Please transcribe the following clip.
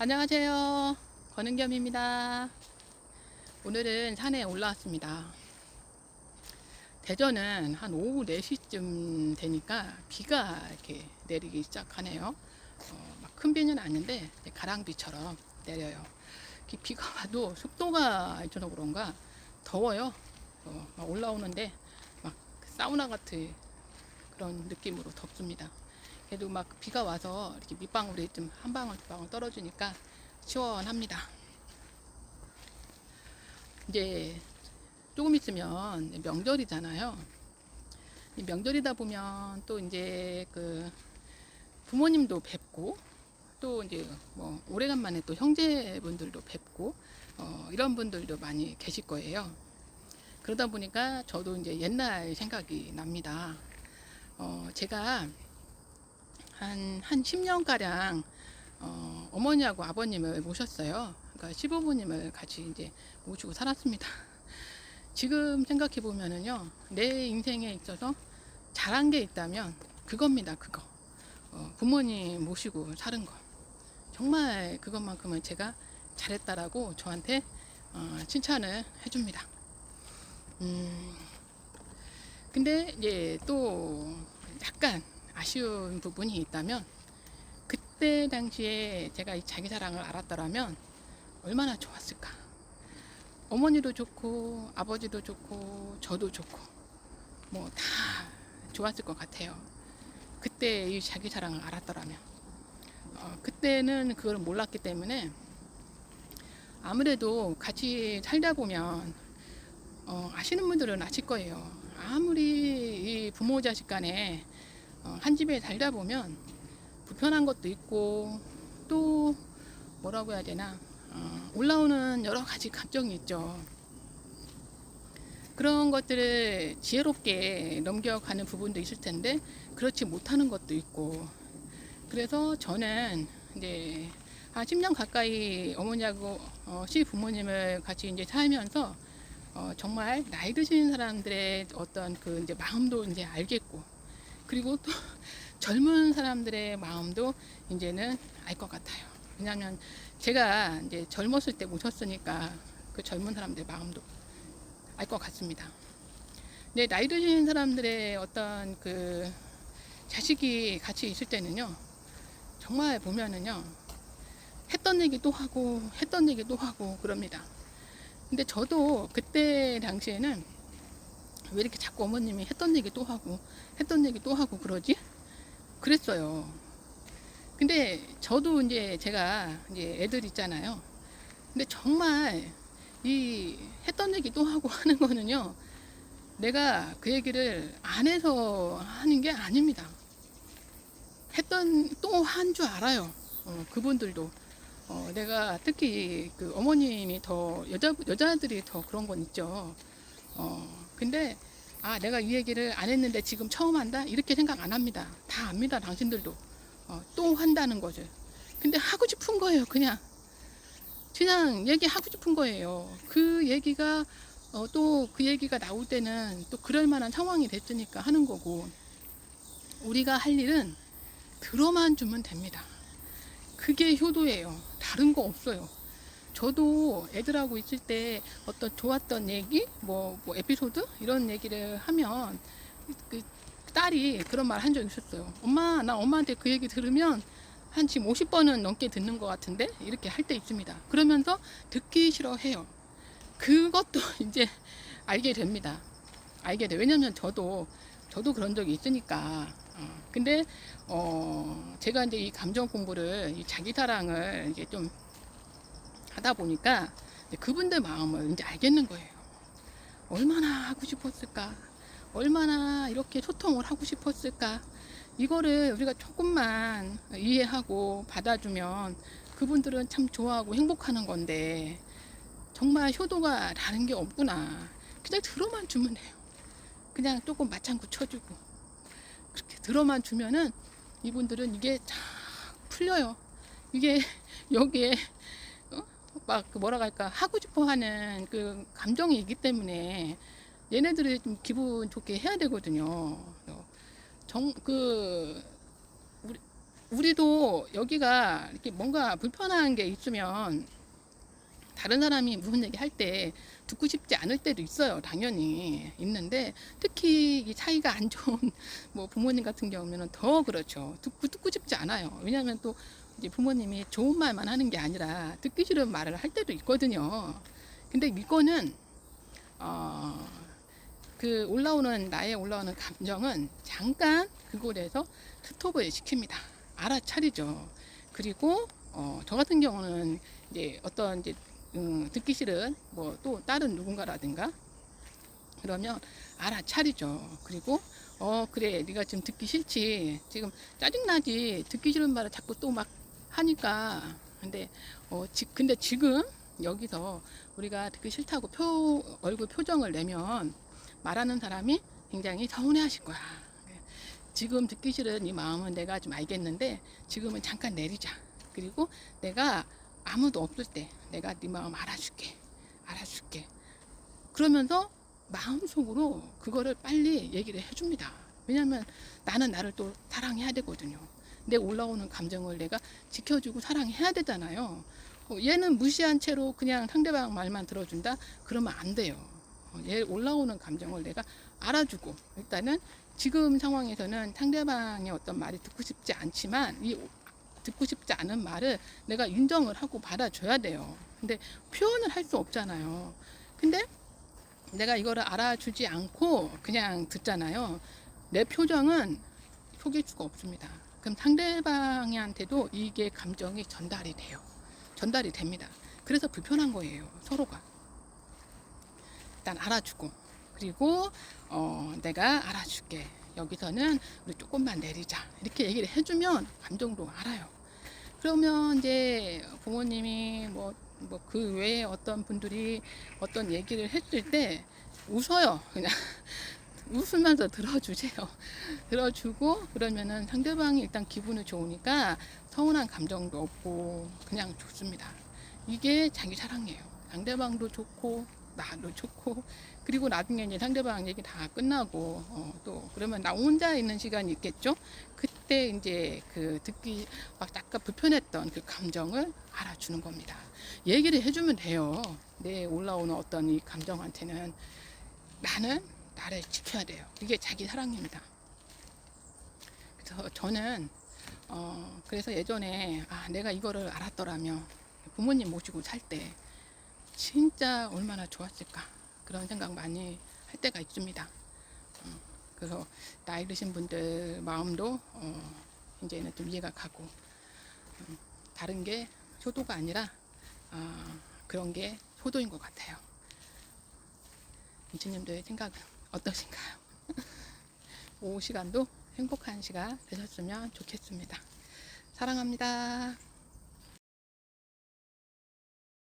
안녕하세요. 권은겸입니다. 오늘은 산에 올라왔습니다. 대전은 한 오후 4시쯤 되니까 비가 이렇게 내리기 시작하네요. 막 큰 비는 아닌데 가랑비처럼 내려요. 비가 와도 속도가 있어서 그런가 더워요. 막 올라오는데 막 사우나 같은 그런 느낌으로 덥습니다. 그래도 막 비가 와서 이렇게 밑방울이 좀 한 방울 두 방울 떨어지니까 시원합니다. 이제 조금 있으면 명절이잖아요. 이 명절이다 보면 또 이제 그 부모님도 뵙고 또 이제 뭐 오래간만에 또 형제분들도 뵙고 이런 분들도 많이 계실 거예요. 그러다 보니까 저도 이제 옛날 생각이 납니다. 제가 한 10년가량 어머니하고 아버님을 모셨어요. 그러니까 시부모님을 같이 이제 모시고 살았습니다. 지금 생각해 보면은요, 내 인생에 있어서 잘한 게 있다면 그겁니다, 그거. 부모님 모시고 사는 거. 정말 그것만큼은 제가 잘했다라고 저한테 칭찬을 해줍니다. 근데 이제 또 약간 아쉬운 부분이 있다면 그때 당시에 제가 이 자기 사랑을 알았더라면 얼마나 좋았을까. 어머니도 좋고 아버지도 좋고 저도 좋고 뭐 다 좋았을 것 같아요. 그때 이 자기 사랑을 알았더라면 그때는 그걸 몰랐기 때문에 아무래도 같이 살다 보면 아시는 분들은 아실 거예요. 아무리 이 부모 자식 간에 한 집에 살다 보면 불편한 것도 있고 또 뭐라고 해야 되나 올라오는 여러 가지 감정이 있죠. 그런 것들을 지혜롭게 넘겨가는 부분도 있을 텐데 그렇지 못하는 것도 있고 그래서 저는 이제 한 10년 가까이 어머니하고 시부모님을 같이 이제 살면서 정말 나이 드신 사람들의 어떤 그 이제 마음도 이제 알겠고 그리고 또 젊은 사람들의 마음도 이제는 알 것 같아요. 왜냐하면 제가 이제 젊었을 때 모셨으니까 그 젊은 사람들의 마음도 알 것 같습니다. 근데 나이 드신 사람들의 어떤 그 자식이 같이 있을 때는요, 정말 보면은요, 했던 얘기 또 하고, 했던 얘기 또 하고, 그럽니다. 근데 저도 그때 당시에는 왜 이렇게 자꾸 어머님이 했던 얘기 또 하고, 했던 얘기 또 하고 그러지? 그랬어요. 근데 저도 이제 제가 이제 애들 있잖아요. 근데 정말 이 했던 얘기 또 하고 하는 거는요, 내가 그 얘기를 안 해서 하는 게 아닙니다. 했던 또 한 줄 알아요. 그분들도. 내가 특히 그 어머님이 더 여자들이 더 그런 건 있죠. 근데 내가 이 얘기를 안 했는데 지금 처음 한다 이렇게 생각 안 합니다. 다 압니다. 당신들도 또 한다는 거죠. 근데 하고 싶은 거예요. 그냥 얘기하고 싶은 거예요. 그 얘기가 또 그 얘기가 나올 때는 또 그럴 만한 상황이 됐으니까 하는 거고 우리가 할 일은 들어만 주면 됩니다. 그게 효도예요. 다른 거 없어요. 저도 애들하고 있을 때 어떤 좋았던 얘기, 뭐 에피소드 이런 얘기를 하면 그 딸이 그런 말 한 적 있었어요. 엄마, 나 엄마한테 그 얘기 들으면 한 지금 50번은 넘게 듣는 것 같은데 이렇게 할 때 있습니다. 그러면서 듣기 싫어해요. 그것도 이제 알게 됩니다. 알게 돼. 왜냐면 저도 그런 적이 있으니까. 근데 제가 이제 이 감정 공부를 이 자기 사랑을 이제 좀 하다 보니까 그분들 마음을 이제 알겠는 거예요. 얼마나 하고 싶었을까? 얼마나 이렇게 소통을 하고 싶었을까? 이거를 우리가 조금만 이해하고 받아주면 그분들은 참 좋아하고 행복하는 건데 정말 효도가 다른 게 없구나. 그냥 들어만 주면 돼요. 그냥 조금 맞장구 쳐주고 그렇게 들어만 주면은 이분들은 이게 쫙 풀려요. 이게 여기에 막 뭐라고 할까 하고 싶어 하는 그 감정이 있기 때문에 얘네들이 좀 기분 좋게 해야 되거든요. 정, 그, 우리, 우리도 여기가 이렇게 뭔가 불편한 게 있으면 다른 사람이 무슨 얘기 할 때 듣고 싶지 않을 때도 있어요. 당연히 있는데 특히 이 사이가 안 좋은 뭐 부모님 같은 경우는 더 그렇죠. 듣고 싶지 않아요. 왜냐하면 또 이제 부모님이 좋은 말만 하는 게 아니라 듣기 싫은 말을 할 때도 있거든요. 근데 이거는 어, 그 나의 올라오는 감정은 잠깐 그곳에서 스톱을 시킵니다. 알아차리죠. 그리고 저 같은 경우는 이제 어떤 이제 듣기 싫은 뭐 또 다른 누군가라든가 그러면 알아차리죠. 그리고 그래 네가 지금 듣기 싫지 지금 짜증나지 듣기 싫은 말을 자꾸 또 막 하니까 근데 지금 여기서 우리가 듣기 싫다고 얼굴 표정을 내면 말하는 사람이 굉장히 서운해 하실 거야. 지금 듣기 싫은 이 마음은 내가 좀 알겠는데 지금은 잠깐 내리자. 그리고 내가 아무도 없을 때 내가 네 마음 알아줄게. 그러면서 마음속으로 그거를 빨리 얘기를 해줍니다. 왜냐하면 나는 나를 또 사랑해야 되거든요. 내 올라오는 감정을 내가 지켜주고 사랑해야 되잖아요. 얘는 무시한 채로 그냥 상대방 말만 들어준다? 그러면 안 돼요. 얘 올라오는 감정을 내가 알아주고 일단은 지금 상황에서는 상대방의 어떤 말이 듣고 싶지 않지만 이 듣고 싶지 않은 말을 내가 인정을 하고 받아줘야 돼요. 근데 표현을 할 수 없잖아요. 근데 내가 이거를 알아주지 않고 그냥 듣잖아요. 내 표정은 속일 수가 없습니다. 그럼 상대방한테도 이게 감정이 전달이 됩니다. 그래서 불편한 거예요. 서로가. 일단 알아주고 그리고 내가 알아줄게. 여기서는 우리 조금만 내리자. 이렇게 얘기를 해주면 감정도 알아요. 그러면 이제 부모님이 뭐 그 외에 어떤 분들이 어떤 얘기를 했을 때 웃어요. 그냥 웃으면서 들어주세요. 들어주고 그러면은 상대방이 일단 기분이 좋으니까 서운한 감정도 없고 그냥 좋습니다. 이게 자기 사랑이에요. 상대방도 좋고 나도 좋고 그리고 나중에 이제 상대방 얘기 다 끝나고 또 그러면 나 혼자 있는 시간이 있겠죠. 그때 이제 그 듣기 막 약간 불편했던 그 감정을 알아주는 겁니다. 얘기를 해주면 돼요. 내 올라오는 어떤 이 감정한테는 나는 나를 지켜야 돼요. 이게 자기 사랑입니다. 그래서 저는 그래서 예전에 내가 이거를 알았더라면 부모님 모시고 살 때 진짜 얼마나 좋았을까 그런 생각 많이 할 때가 있습니다. 그래서 나이 드신 분들 마음도 이제는 좀 이해가 가고 다른 게 효도가 아니라 그런 게 효도인 것 같아요. 이주님들의 생각은 어떠신가요? 오후 시간도 행복한 시간 되셨으면 좋겠습니다. 사랑합니다.